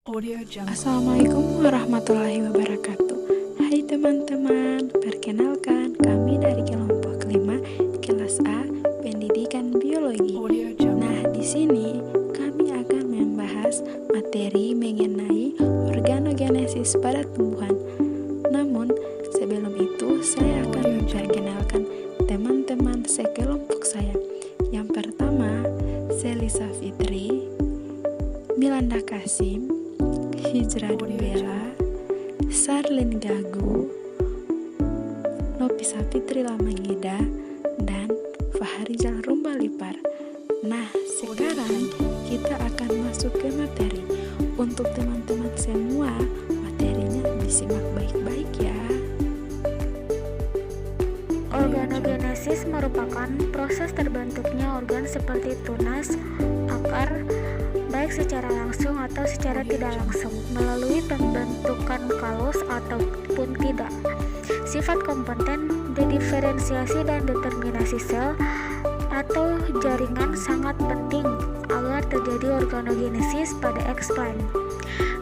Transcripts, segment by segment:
Assalamualaikum warahmatullahi wabarakatuh. Hai teman-teman, perkenalkan kami dari kelompok 5 kelas A Pendidikan Biologi. Nah, di sini kami akan membahas materi mengenai organogenesis pada tumbuhan. Namun, sebelum itu saya akan memperkenalkan teman-teman sekelompok saya. Yang pertama, Selisa Fitri, Milanda Kasim, Hijra Dumbela, Sarlin Gagu, Nopisa Fitri Lamangida, dan Faharizal Rumbalipar. Nah, sekarang kita akan masuk ke materi. Untuk teman-teman semua, materinya disimak baik-baik ya. Organogenesis merupakan proses terbentuknya organ seperti tunas, akar, baik secara langsung atau secara tidak langsung, melalui pembentukan kalus ataupun tidak. Sifat komponen, diferensiasi dan determinasi sel atau jaringan sangat penting agar terjadi organogenesis pada eksplan.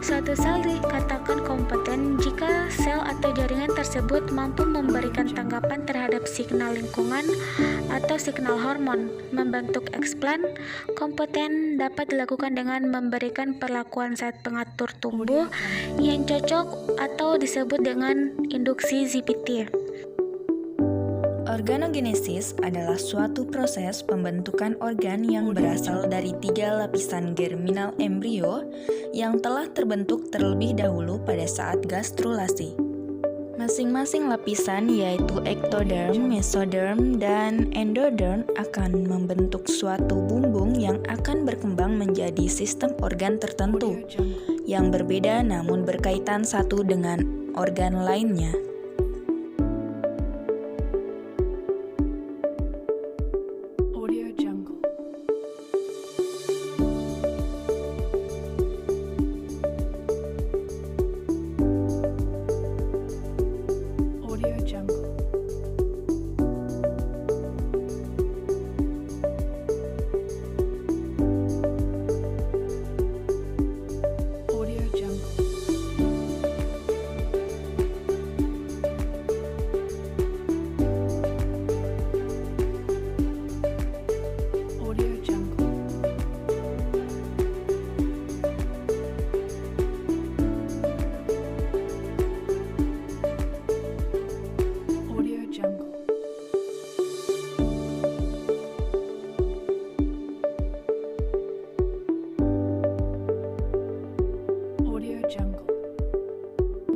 Suatu sel dikatakan kompeten jika sel atau jaringan tersebut mampu memberikan tanggapan terhadap signal lingkungan atau signal hormon. Membentuk eksplan kompeten dapat dilakukan dengan memberikan perlakuan zat pengatur tumbuh yang cocok atau disebut dengan induksi ZPT. Organogenesis adalah suatu proses pembentukan organ yang berasal dari 3 lapisan germinal embrio yang telah terbentuk terlebih dahulu pada saat gastrulasi. Masing-masing lapisan yaitu ektoderm, mesoderm, dan endoderm akan membentuk suatu bumbung yang akan berkembang menjadi sistem organ tertentu yang berbeda namun berkaitan satu dengan organ lainnya.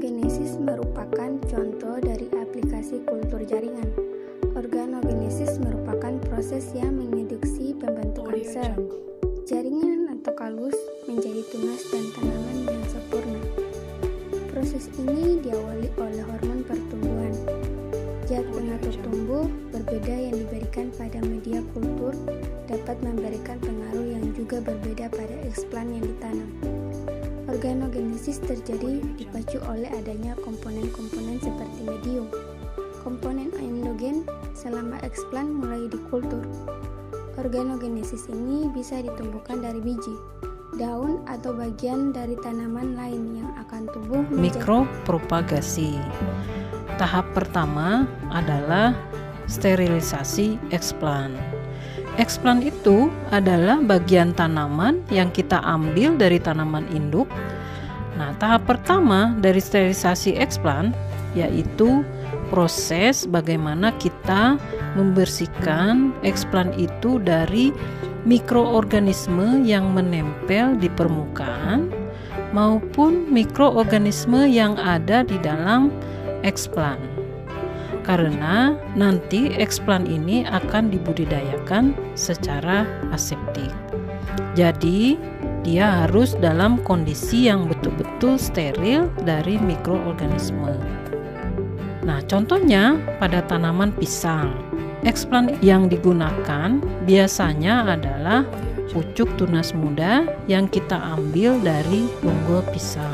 Organogenesis merupakan contoh dari aplikasi kultur jaringan. Organogenesis merupakan proses yang menginduksi pembentukan sel, jaringan atau kalus menjadi tunas dan tanaman yang sempurna. Proses ini diawali oleh hormon pertumbuhan. Zat pengatur tumbuh berbeda yang diberikan pada media kultur dapat memberikan pengaruh yang juga berbeda pada eksplan yang ditanam. Organogenesis terjadi dipacu oleh adanya komponen-komponen seperti medium, komponen endogen selama eksplan mulai dikultur. Organogenesis ini bisa ditumbuhkan dari biji, daun, atau bagian dari tanaman lain yang akan tumbuh mikropropagasi. Tahap pertama adalah sterilisasi eksplan. Eksplan itu adalah bagian tanaman yang kita ambil dari tanaman induk. Nah, tahap pertama dari sterilisasi eksplan yaitu proses bagaimana kita membersihkan eksplan itu dari mikroorganisme yang menempel di permukaan maupun mikroorganisme yang ada di dalam eksplan. Karena nanti eksplan ini akan dibudidayakan secara aseptik. Jadi, dia harus dalam kondisi yang betul-betul steril dari mikroorganisme. Nah, contohnya pada tanaman pisang. Eksplan yang digunakan biasanya adalah pucuk tunas muda yang kita ambil dari unggul pisang.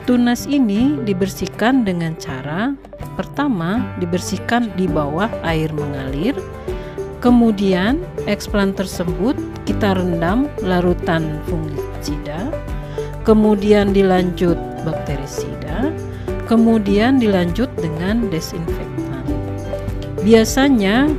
Tunas ini dibersihkan dengan cara pertama dibersihkan di bawah air mengalir, kemudian eksplan tersebut kita rendam larutan fungisida, kemudian dilanjut bakterisida, kemudian dilanjut dengan desinfektan. Biasanya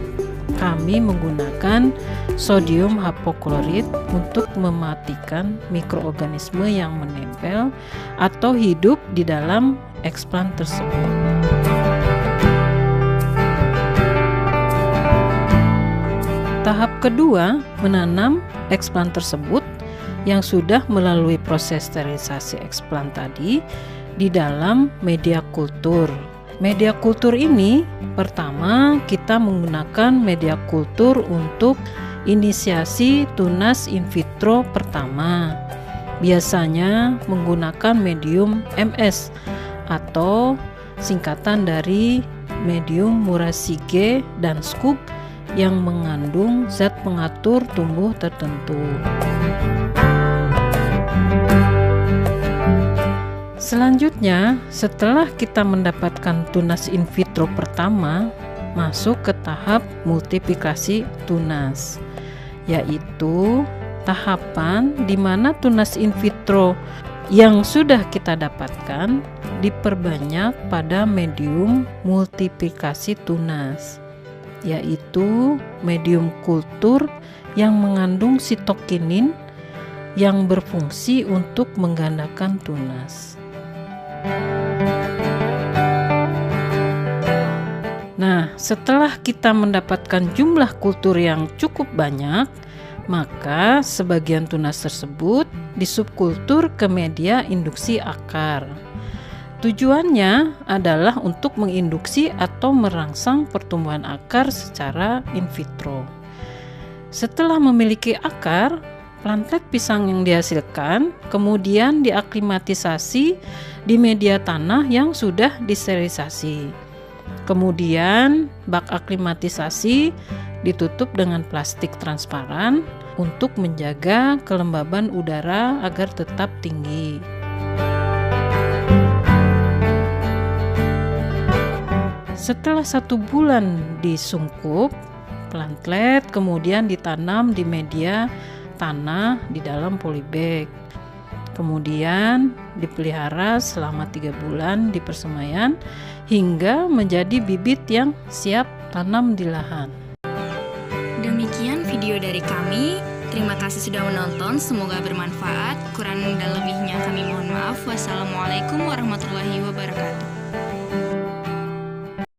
kami menggunakan sodium hipoklorit untuk mematikan mikroorganisme yang menempel atau hidup di dalam eksplan tersebut. Tahap kedua, menanam eksplan tersebut yang sudah melalui proses sterilisasi eksplan tadi di dalam media kultur. Media kultur ini pertama kita menggunakan media kultur untuk inisiasi tunas in vitro pertama. Biasanya menggunakan medium MS atau singkatan dari medium Murasige dan Scoop yang mengandung zat pengatur tumbuh tertentu. Selanjutnya, setelah kita mendapatkan tunas in vitro pertama, masuk ke tahap multiplikasi tunas, yaitu tahapan di mana tunas in vitro yang sudah kita dapatkan diperbanyak pada medium multiplikasi tunas, yaitu medium kultur yang mengandung sitokinin yang berfungsi untuk menggandakan tunas. Nah, setelah kita mendapatkan jumlah kultur yang cukup banyak, maka sebagian tunas tersebut disubkultur ke media induksi akar. Tujuannya adalah untuk menginduksi atau merangsang pertumbuhan akar secara in vitro. Setelah memiliki akar, plantlet pisang yang dihasilkan kemudian diaklimatisasi di media tanah yang sudah disterilisasi. Kemudian bak aklimatisasi ditutup dengan plastik transparan untuk menjaga kelembaban udara agar tetap tinggi. Setelah 1 bulan disungkup, plantlet kemudian ditanam di media tanah di dalam polybag. Kemudian dipelihara selama 3 bulan di persemaian hingga menjadi bibit yang siap tanam di lahan. Demikian video dari kami. Terima kasih sudah menonton, semoga bermanfaat. Kurang dan lebihnya kami mohon maaf. Wassalamualaikum warahmatullahi wabarakatuh.